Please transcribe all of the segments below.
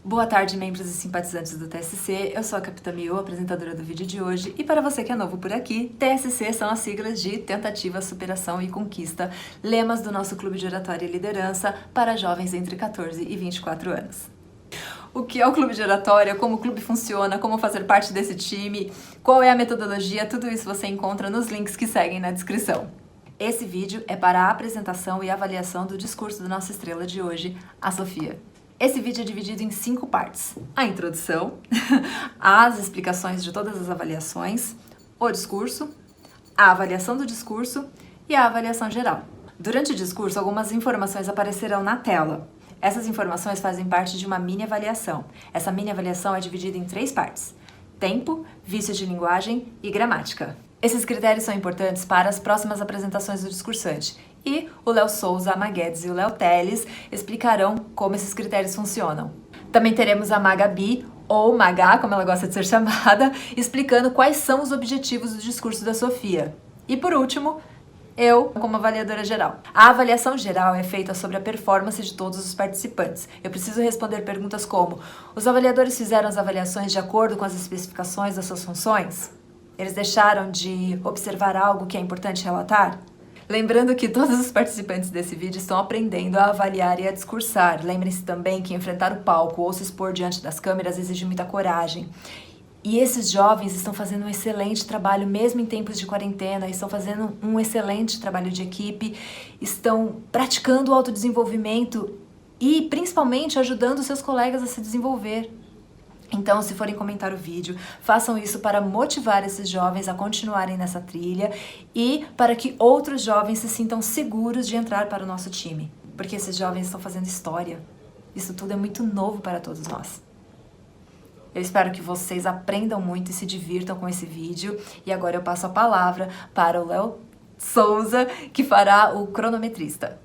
Boa tarde, membros e simpatizantes do TSC. Eu sou a Capitã Miu, apresentadora do vídeo de hoje. E para você que é novo por aqui, TSC são as siglas de Tentativa, Superação e Conquista, lemas do nosso Clube de Oratória e Liderança para jovens entre 14 e 24 anos. O que é o Clube de Oratória, como o clube funciona, como fazer parte desse time, qual é a metodologia, tudo isso você encontra nos links que seguem na descrição. Esse vídeo é para a apresentação e avaliação do discurso da nossa estrela de hoje, a Sofia. Esse vídeo é dividido em 5 partes: a introdução, as explicações de todas as avaliações, o discurso, a avaliação do discurso e a avaliação geral. Durante o discurso, algumas informações aparecerão na tela. Essas informações fazem parte de uma mini avaliação. Essa mini avaliação é dividida em 3 partes: tempo, vício de linguagem e gramática. Esses critérios são importantes para as próximas apresentações do discursante. E o Léo Souza, a Maguedes e o Léo Teles explicarão como esses critérios funcionam. Também teremos a Magabi, ou Magá, como ela gosta de ser chamada, explicando quais são os objetivos do discurso da Sofia. E por último, eu, como avaliadora geral. A avaliação geral é feita sobre a performance de todos os participantes. Eu preciso responder perguntas como: os avaliadores fizeram as avaliações de acordo com as especificações das suas funções? Eles deixaram de observar algo que é importante relatar? Lembrando que todos os participantes desse vídeo estão aprendendo a avaliar e a discursar. Lembrem-se também que enfrentar o palco ou se expor diante das câmeras exige muita coragem. E esses jovens estão fazendo um excelente trabalho, mesmo em tempos de quarentena, estão fazendo um excelente trabalho de equipe, estão praticando o autodesenvolvimento e, principalmente, ajudando seus colegas a se desenvolver. Então, se forem comentar o vídeo, façam isso para motivar esses jovens a continuarem nessa trilha e para que outros jovens se sintam seguros de entrar para o nosso time. Porque esses jovens estão fazendo história. Isso tudo é muito novo para todos nós. Eu espero que vocês aprendam muito e se divirtam com esse vídeo. E agora eu passo a palavra para o Léo Souza, que fará o cronometrista.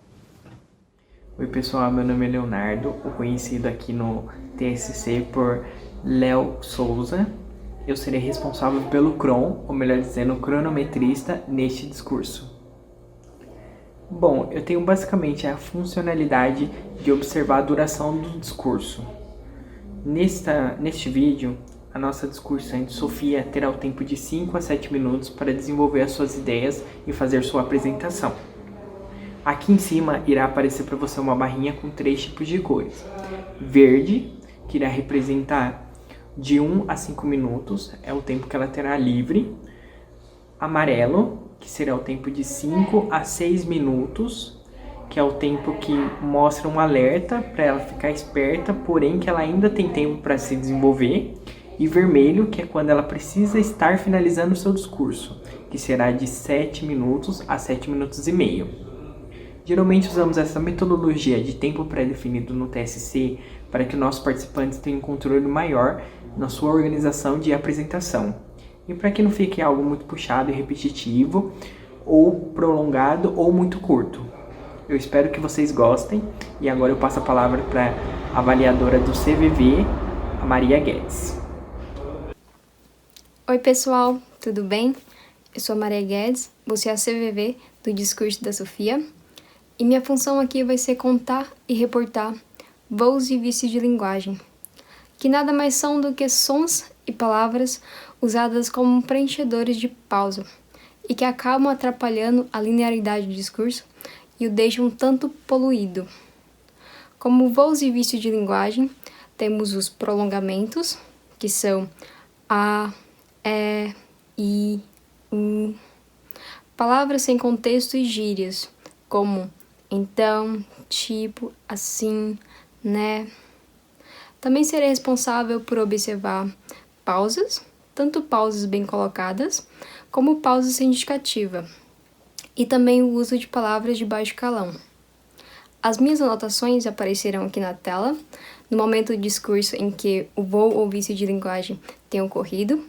Oi pessoal, meu nome é Leonardo, o conhecido aqui no TSC por Léo Souza. Eu serei responsável pelo ou melhor dizendo, cronometrista neste discurso. Bom, eu tenho basicamente a funcionalidade de observar a duração do discurso. Neste vídeo, a nossa discursante Sofia terá o tempo de 5 a 7 minutos para desenvolver as suas ideias e fazer sua apresentação. Aqui em cima irá aparecer para você uma barrinha com 3 tipos de cores. Verde, que irá representar de 1 a 5 minutos, é o tempo que ela terá livre. Amarelo, que será o tempo de 5 a 6 minutos, que é o tempo que mostra um alerta para ela ficar esperta, porém que ela ainda tem tempo para se desenvolver. E vermelho, que é quando ela precisa estar finalizando o seu discurso, que será de 7 minutos a 7 minutos e meio. Geralmente usamos essa metodologia de tempo pré-definido no TSC para que nossos participantes tenham um controle maior na sua organização de apresentação. E para que não fique algo muito puxado e repetitivo, ou prolongado, ou muito curto. Eu espero que vocês gostem e agora eu passo a palavra para a avaliadora do CVV, a Maria Guedes. Oi pessoal, tudo bem? Eu sou a Maria Guedes, vou ser a CVV do discurso da Sofia. E minha função aqui vai ser contar e reportar voos e vícios de linguagem, que nada mais são do que sons e palavras usadas como preenchedores de pausa e que acabam atrapalhando a linearidade do discurso e o deixam um tanto poluído. Como voos e vícios de linguagem, temos os prolongamentos, que são a, i, u, palavras sem contexto e gírias, como então, tipo, assim, né? Também serei responsável por observar pausas, tanto pausas bem colocadas, como pausas sem indicativa, e também o uso de palavras de baixo calão. As minhas anotações aparecerão aqui na tela, no momento do discurso em que o voo ou vício de linguagem tenha ocorrido.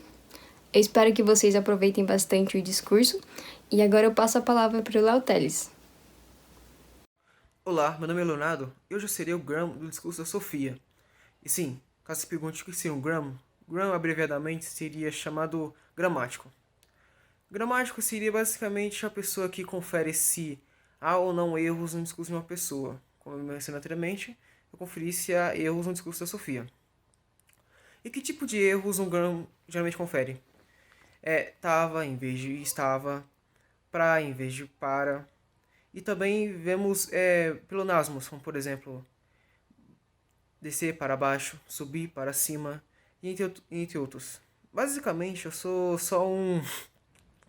Eu espero que vocês aproveitem bastante o discurso, e agora eu passo a palavra para o Léo Teles. Olá, meu nome é Leonardo e hoje eu serei o Graham do discurso da Sofia. E sim, caso se pergunte o que seria um Graham, Graham abreviadamente seria chamado gramático. Gramático seria basicamente a pessoa que confere se há ou não erros no discurso de uma pessoa. Como eu mencionei anteriormente, eu conferi se há erros no discurso da Sofia. E que tipo de erros um Graham geralmente confere? Tava em vez de estava, pra em vez de para. E também vemos pleonasmos, como por exemplo, descer para baixo, subir para cima, e entre outros. Basicamente, eu sou só um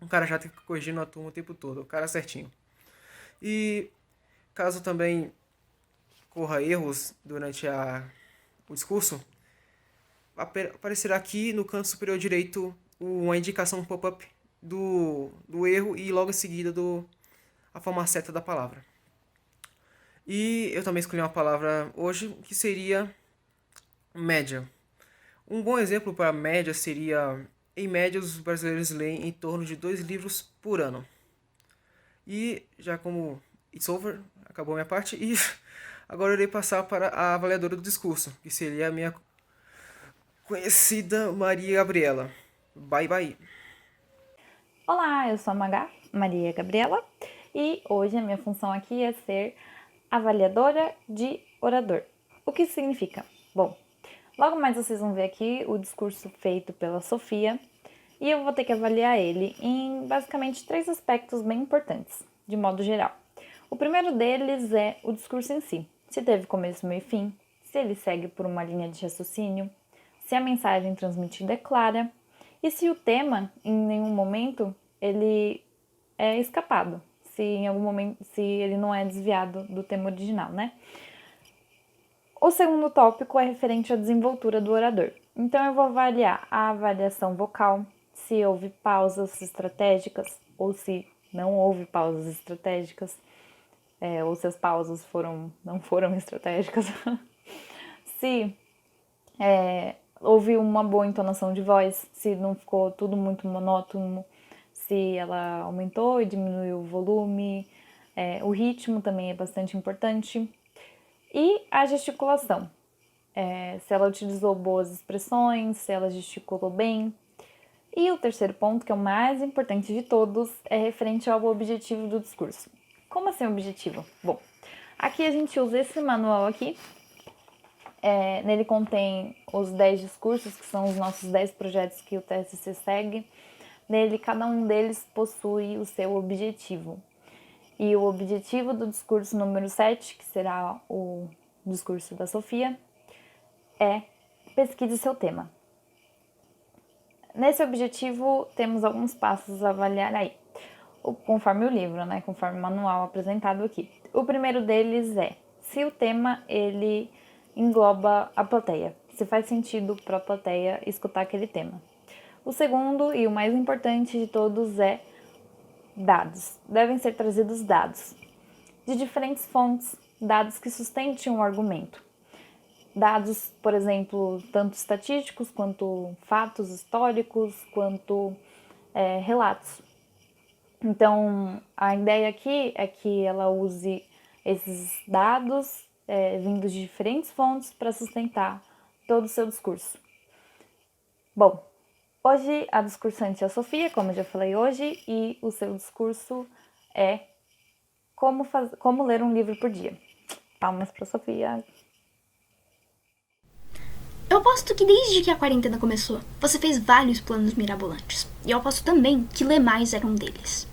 cara chato que fica corrigindo a turma o tempo todo, o cara certinho. E caso também corra erros durante o discurso, aparecerá aqui no canto superior direito uma indicação pop-up do erro e logo em seguida a forma certa da palavra. E eu também escolhi uma palavra hoje que seria média. Um bom exemplo para média seria: em média, os brasileiros leem em torno de 2 livros por ano. E já como it's over, acabou a minha parte, e agora eu irei passar para a avaliadora do discurso, que seria a minha conhecida Maria Gabriela. Bye, bye. Olá, eu sou a Maria Gabriela, e hoje a minha função aqui é ser avaliadora de orador. O que isso significa? Bom, logo mais vocês vão ver aqui o discurso feito pela Sofia, e eu vou ter que avaliar ele em basicamente 3 aspectos bem importantes, de modo geral. O primeiro deles é o discurso em si, se teve começo, meio e fim, se ele segue por uma linha de raciocínio, se a mensagem transmitida é clara e se o tema, em nenhum momento, ele é escapado, se em algum momento, se ele não é desviado do tema original, né? O segundo tópico é referente à desenvoltura do orador. Então eu vou avaliar a avaliação vocal, se houve pausas estratégicas ou se não houve pausas estratégicas, ou se as pausas não foram estratégicas. Se houve uma boa entonação de voz, se não ficou tudo muito monótono, se ela aumentou e diminuiu o volume, o ritmo também é bastante importante. E a gesticulação, se ela utilizou boas expressões, se ela gesticulou bem. E o terceiro ponto, que é o mais importante de todos, é referente ao objetivo do discurso. Como assim objetivo? Bom, aqui a gente usa esse manual aqui. Nele contém os 10 discursos, que são os nossos 10 projetos que o TSC segue. Nele, cada um deles possui o seu objetivo. E o objetivo do discurso número 7, que será o discurso da Sofia, é pesquise seu tema. Nesse objetivo, temos alguns passos a avaliar aí, conforme o livro, né? Conforme o manual apresentado aqui. O primeiro deles é se o tema ele engloba a plateia, se faz sentido para a plateia escutar aquele tema. O segundo e o mais importante de todos é dados. Devem ser trazidos dados de diferentes fontes, dados que sustentem um argumento. Dados, por exemplo, tanto estatísticos, quanto fatos históricos, quanto relatos. Então, a ideia aqui é que ela use esses dados vindos de diferentes fontes para sustentar todo o seu discurso. Bom, hoje a discursante é a Sofia, como eu já falei hoje, e o seu discurso é como ler um livro por dia. Palmas para a Sofia. Eu aposto que desde que a quarentena começou, você fez vários planos mirabolantes. E eu aposto também que ler mais era um deles.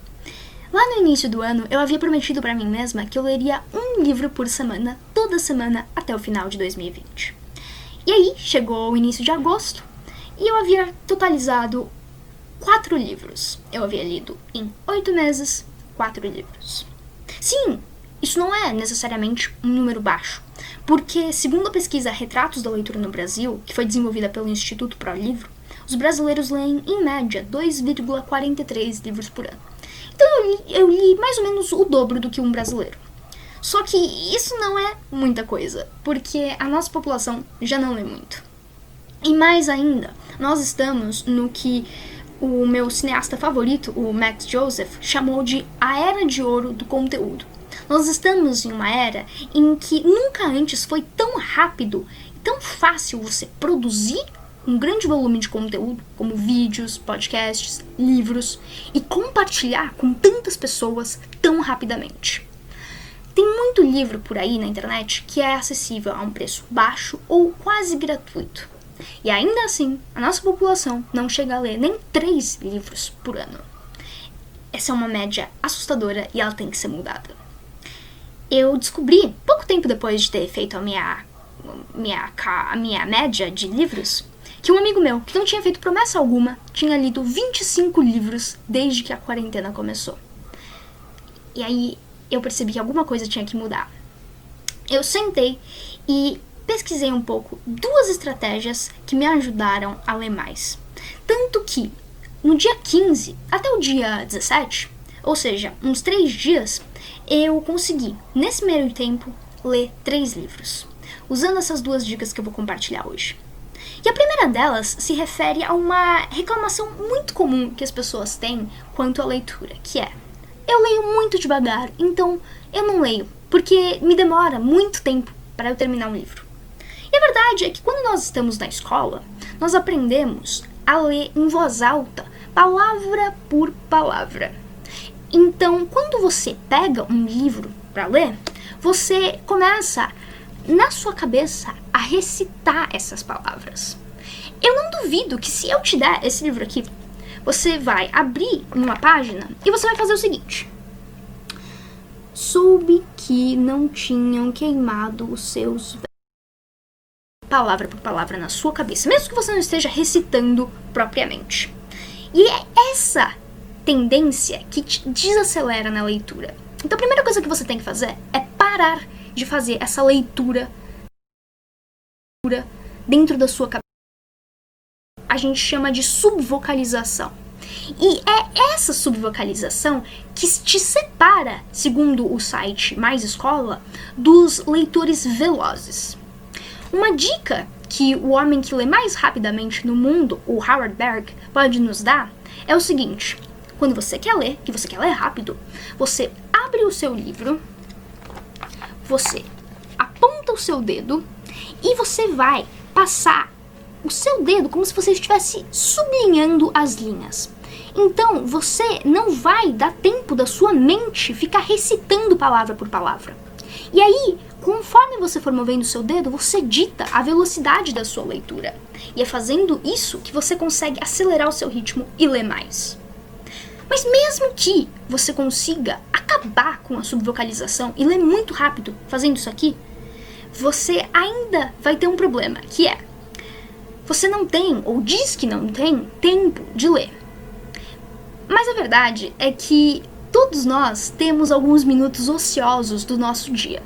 Lá no início do ano, eu havia prometido para mim mesma que eu leria um livro por semana, toda semana, até o final de 2020. E aí, chegou o início de agosto, e eu havia totalizado 4 livros. Eu havia lido em 8 meses, 4 livros. Sim, isso não é necessariamente um número baixo, porque, segundo a pesquisa Retratos da Leitura no Brasil, que foi desenvolvida pelo Instituto ProLivro, os brasileiros leem, em média, 2,43 livros por ano. Então eu li mais ou menos o dobro do que um brasileiro. Só que isso não é muita coisa, porque a nossa população já não lê muito. E mais ainda, nós estamos no que o meu cineasta favorito, o Max Joseph, chamou de a era de ouro do conteúdo. Nós estamos em uma era em que nunca antes foi tão rápido, tão fácil você produzir um grande volume de conteúdo, como vídeos, podcasts, livros, e compartilhar com tantas pessoas tão rapidamente. Tem muito livro por aí na internet que é acessível a um preço baixo ou quase gratuito. E ainda assim, a nossa população não chega a ler nem 3 livros por ano. Essa é uma média assustadora e ela tem que ser mudada. Eu descobri, pouco tempo depois de ter feito a minha média de livros, que um amigo meu, que não tinha feito promessa alguma, tinha lido 25 livros desde que a quarentena começou. E aí eu percebi que alguma coisa tinha que mudar. Eu sentei e pesquisei um pouco 2 estratégias que me ajudaram a ler mais. Tanto que no dia 15 até o dia 17, ou seja, uns 3 dias, eu consegui, nesse meio tempo, ler 3 livros, usando essas 2 dicas que eu vou compartilhar hoje. E a primeira delas se refere a uma reclamação muito comum que as pessoas têm quanto à leitura, que é: eu leio muito devagar, então eu não leio, porque me demora muito tempo para eu terminar um livro. E a verdade é que quando nós estamos na escola, nós aprendemos a ler em voz alta, palavra por palavra. Então, quando você pega um livro para ler, você começa, na sua cabeça, a recitar essas palavras. Eu não duvido que se eu te der esse livro aqui, você vai abrir uma página e você vai fazer o seguinte: soube que não tinham queimado os seus palavra por palavra na sua cabeça, mesmo que você não esteja recitando propriamente. E é essa tendência que te desacelera na leitura. Então a primeira coisa que você tem que fazer é parar de fazer essa leitura dentro da sua cabeça. A gente chama de subvocalização. E é essa subvocalização que te separa, segundo o site Mais Escola, dos leitores velozes. Uma dica que o homem que lê mais rapidamente no mundo, o Howard Berg, pode nos dar é o seguinte: quando você quer ler, e você quer ler rápido, você abre o seu livro, você aponta o seu dedo e você vai passar o seu dedo como se você estivesse sublinhando as linhas. Então, você não vai dar tempo da sua mente ficar recitando palavra por palavra. E aí, conforme você for movendo o seu dedo, você dita a velocidade da sua leitura. E é fazendo isso que você consegue acelerar o seu ritmo e ler mais. Mas mesmo que você consiga acabar com a subvocalização e ler muito rápido fazendo isso aqui, você ainda vai ter um problema, que é: você não tem, ou diz que não tem, tempo de ler. Mas a verdade é que todos nós temos alguns minutos ociosos do nosso dia.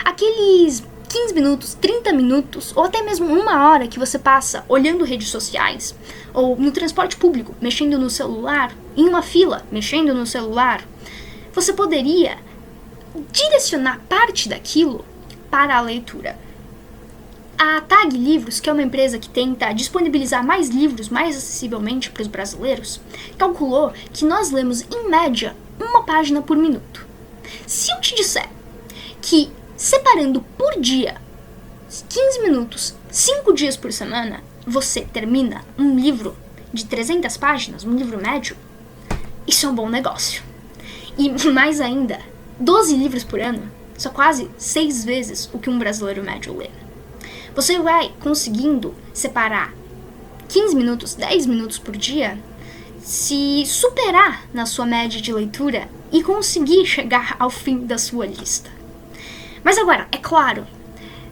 Aqueles 15 minutos, 30 minutos, ou até mesmo 1 hora que você passa olhando redes sociais, ou no transporte público, mexendo no celular, em uma fila, mexendo no celular. Você poderia direcionar parte daquilo para a leitura. A TAG Livros, que é uma empresa que tenta disponibilizar mais livros mais acessivelmente para os brasileiros, calculou que nós lemos, em média, 1 página por minuto. Se eu te disser que, separando por dia 15 minutos, 5 dias por semana, você termina um livro de 300 páginas, um livro médio, isso é um bom negócio. E mais ainda, 12 livros por ano são quase 6 vezes o que um brasileiro médio lê. Você vai conseguindo separar 15 minutos, 10 minutos por dia, se superar na sua média de leitura e conseguir chegar ao fim da sua lista. Mas agora, é claro,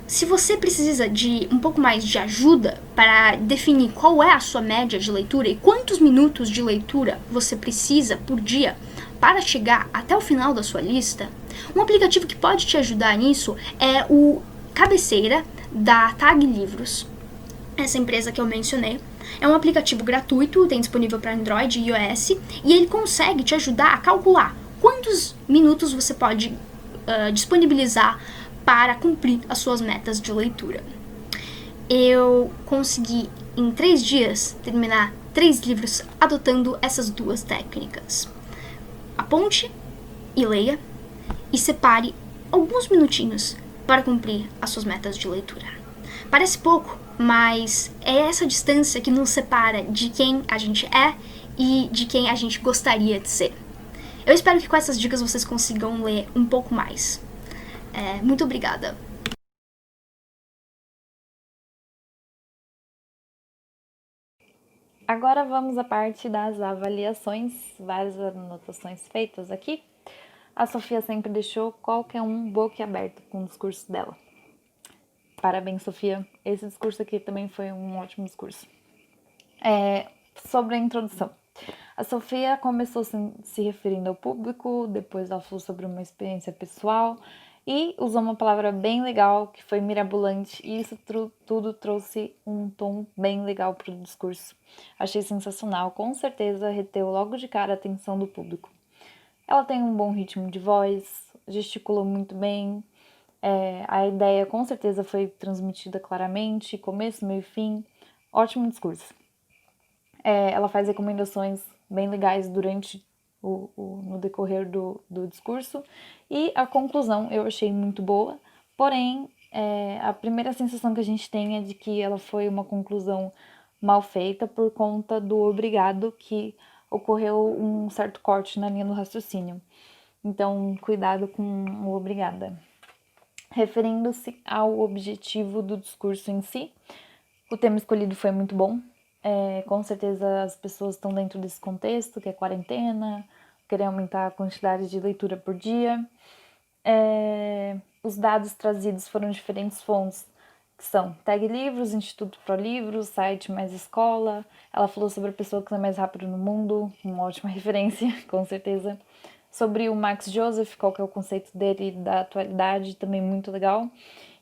se você precisa de um pouco mais de ajuda para definir qual é a sua média de leitura e quantos minutos de leitura você precisa por dia para chegar até o final da sua lista, um aplicativo que pode te ajudar nisso é o Cabeceira, da TAG Livros. Essa empresa que eu mencionei é um aplicativo gratuito, tem disponível para Android e iOS, e ele consegue te ajudar a calcular quantos minutos você pode disponibilizar para cumprir as suas metas de leitura. Eu consegui, em 3 dias, terminar 3 livros adotando essas 2 técnicas. Aponte e leia, e separe alguns minutinhos para cumprir as suas metas de leitura. Parece pouco, mas é essa distância que nos separa de quem a gente é e de quem a gente gostaria de ser. Eu espero que com essas dicas vocês consigam ler um pouco mais. Muito obrigada. Agora vamos à parte das avaliações, várias anotações feitas aqui. A Sofia sempre deixou qualquer um boquiaberto com o discurso dela. Parabéns, Sofia. Esse discurso aqui também foi um ótimo discurso. Sobre a introdução. A Sofia começou se referindo ao público, depois ela falou sobre uma experiência pessoal e usou uma palavra bem legal, que foi mirabolante, e isso tudo trouxe um tom bem legal para o discurso. Achei sensacional, com certeza reteu logo de cara a atenção do público. Ela tem um bom ritmo de voz, gesticulou muito bem, a ideia com certeza foi transmitida claramente, começo, meio e fim, ótimo discurso. Ela faz recomendações bem legais durante no decorrer do discurso, e a conclusão eu achei muito boa, porém a primeira sensação que a gente tem é de que ela foi uma conclusão mal feita por conta do obrigado, que ocorreu um certo corte na linha do raciocínio. Então, cuidado com o obrigada. Referindo-se ao objetivo do discurso em si, o tema escolhido foi muito bom. Com certeza as pessoas estão dentro desse contexto, que é quarentena, querer aumentar a quantidade de leitura por dia. Os dados trazidos foram de diferentes fontes, que são Tag Livros, Instituto Pro Livros, site Mais Escola. Ela falou sobre a pessoa que lê mais rápido no mundo, uma ótima referência, com certeza. Sobre o Max Joseph, qual que é o conceito dele da atualidade, também muito legal.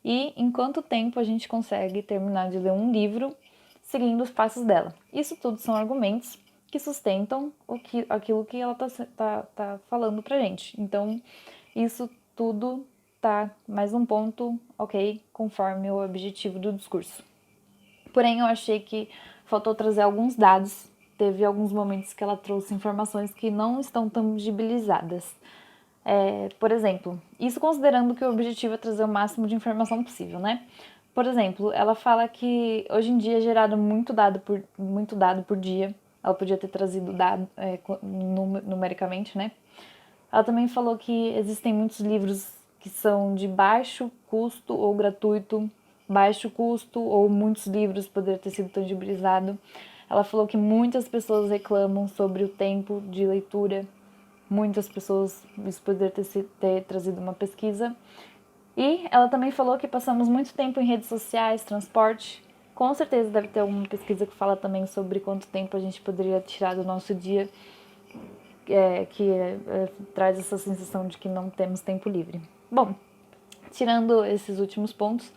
E em quanto tempo a gente consegue terminar de ler um livro seguindo os passos dela. Isso tudo são argumentos que sustentam aquilo que ela tá falando pra gente. Então, isso tudo tá mais um ponto, ok, conforme o objetivo do discurso. Porém, eu achei que faltou trazer alguns dados. Teve alguns momentos que ela trouxe informações que não estão tangibilizadas. Por exemplo, isso considerando que o objetivo é trazer o máximo de informação possível, né? Por exemplo, ela fala que hoje em dia é gerado muito dado por dia. Ela podia ter trazido dado numericamente, né? Ela também falou que existem muitos livros que são de baixo custo ou gratuito, baixo custo ou muitos livros poderiam ter sido tangibilizado. Ela falou que muitas pessoas reclamam sobre o tempo de leitura, muitas pessoas, isso poderia ter trazido uma pesquisa. E ela também falou que passamos muito tempo em redes sociais, transporte. Com certeza deve ter alguma pesquisa que fala também sobre quanto tempo a gente poderia tirar do nosso dia, que traz essa sensação de que não temos tempo livre. Bom, tirando esses últimos pontos,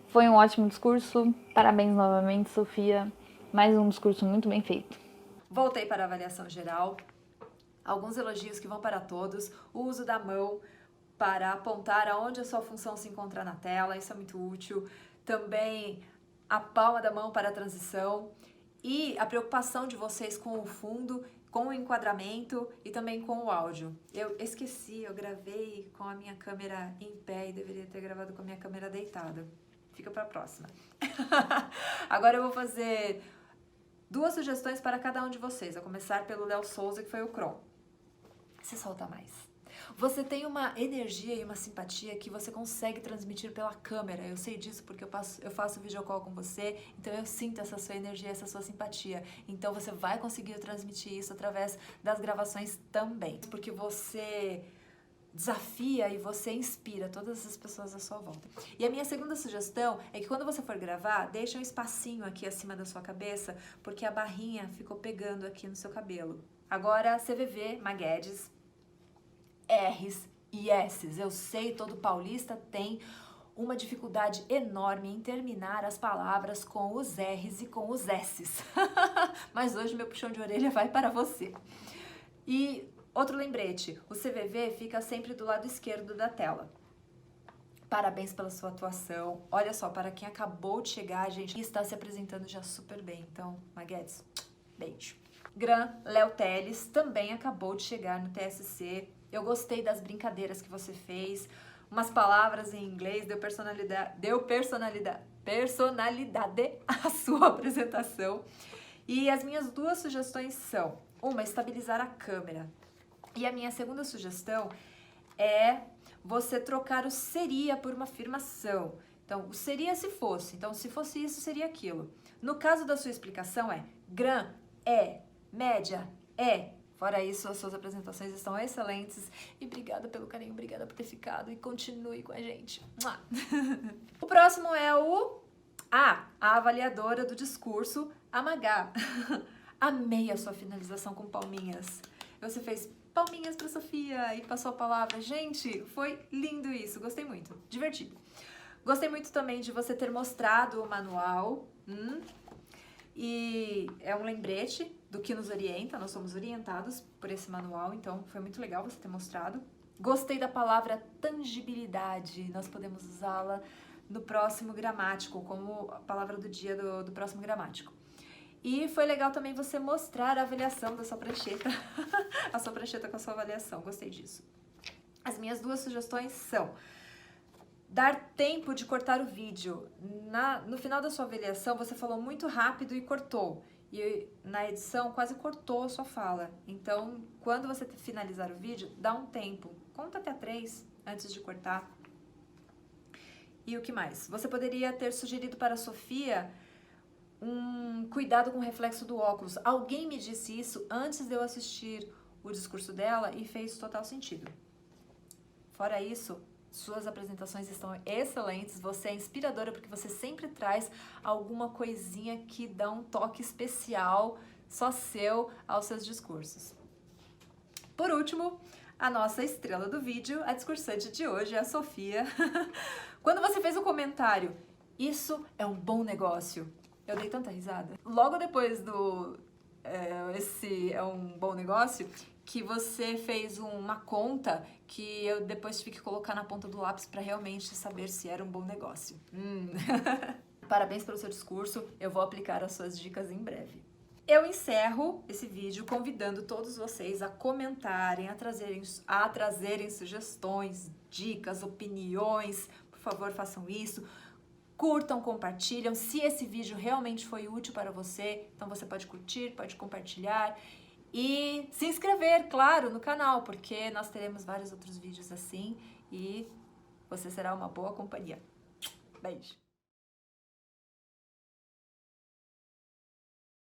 foi um ótimo discurso. Parabéns novamente, Sofia. Mais um discurso muito bem feito. Voltei para a avaliação geral. Alguns elogios que vão para todos. O uso da mão para apontar aonde a sua função se encontra na tela, isso é muito útil. Também a palma da mão para a transição e a preocupação de vocês com o fundo, com o enquadramento e também com o áudio. Eu esqueci, eu gravei com a minha câmera em pé e deveria ter gravado com a minha câmera deitada. Fica para a próxima. Agora eu vou fazer 2 sugestões para cada um de vocês. A começar pelo Léo Souza, que foi o Kron. Se solta mais. Você tem uma energia e uma simpatia que você consegue transmitir pela câmera. Eu sei disso porque eu faço video call com você, então eu sinto essa sua energia, essa sua simpatia. Então você vai conseguir transmitir isso através das gravações também, porque você desafia e você inspira todas as pessoas à sua volta. E a minha segunda sugestão é que quando você for gravar, deixa um espacinho aqui acima da sua cabeça, porque a barrinha ficou pegando aqui no seu cabelo. Agora, CVV, Maguedes, R's e S's. Eu sei, todo paulista tem uma dificuldade enorme em terminar as palavras com os R's e com os S's. Mas hoje meu puxão de orelha vai para você. E outro lembrete, o CVV fica sempre do lado esquerdo da tela. Parabéns pela sua atuação. Olha só, para quem acabou de chegar, gente, e está se apresentando já super bem. Então, Maguedes, beijo. Gran Léo Teles também acabou de chegar no TSC. Eu gostei das brincadeiras que você fez, umas palavras em inglês, deu personalidade à sua apresentação. E as minhas 2 sugestões são, uma, estabilizar a câmera. E a minha segunda sugestão é você trocar o seria por uma afirmação. Então, o seria se fosse. Então, se fosse isso, seria aquilo. No caso da sua explicação é grã, é, média, é. Fora isso, as suas apresentações estão excelentes. E obrigada pelo carinho, obrigada por ter ficado. E continue com a gente. O próximo é a avaliadora do discurso, a Magá. Amei a sua finalização com palminhas. Você fez palminhas para Sofia e passou a palavra. Gente, foi lindo isso. Gostei muito. Divertido. Gostei muito também de você ter mostrado o manual. E é um lembrete do que nos orienta. Nós somos orientados por esse manual, então foi muito legal você ter mostrado. Gostei da palavra tangibilidade. Nós podemos usá-la no próximo gramático, como a palavra do dia do próximo gramático. E foi legal também você mostrar a avaliação da sua prancheta, a sua prancheta com a sua avaliação, gostei disso. As minhas duas sugestões são dar tempo de cortar o vídeo. No final da sua avaliação, você falou muito rápido e cortou. E na edição quase cortou a sua fala. Então, quando você finalizar o vídeo, dá um tempo. Conta até 3 antes de cortar. E o que mais? Você poderia ter sugerido para a Sofia um cuidado com o reflexo do óculos. Alguém me disse isso antes de eu assistir o discurso dela e fez total sentido. Fora isso, suas apresentações estão excelentes, você é inspiradora porque você sempre traz alguma coisinha que dá um toque especial, só seu, aos seus discursos. Por último, a nossa estrela do vídeo, a discursante de hoje, a Sofia. Quando você fez o comentário, isso é um bom negócio, eu dei tanta risada. Logo depois esse é um bom negócio, que você fez uma conta que eu depois tive que colocar na ponta do lápis para realmente saber se era um bom negócio. Parabéns pelo seu discurso, eu vou aplicar as suas dicas em breve. Eu encerro esse vídeo convidando todos vocês a comentarem, a trazerem sugestões, dicas, opiniões. Por favor, façam isso. Curtam, compartilham. Se esse vídeo realmente foi útil para você, então você pode curtir, pode compartilhar e se inscrever, claro, no canal, porque nós teremos vários outros vídeos assim e você será uma boa companhia. Beijo!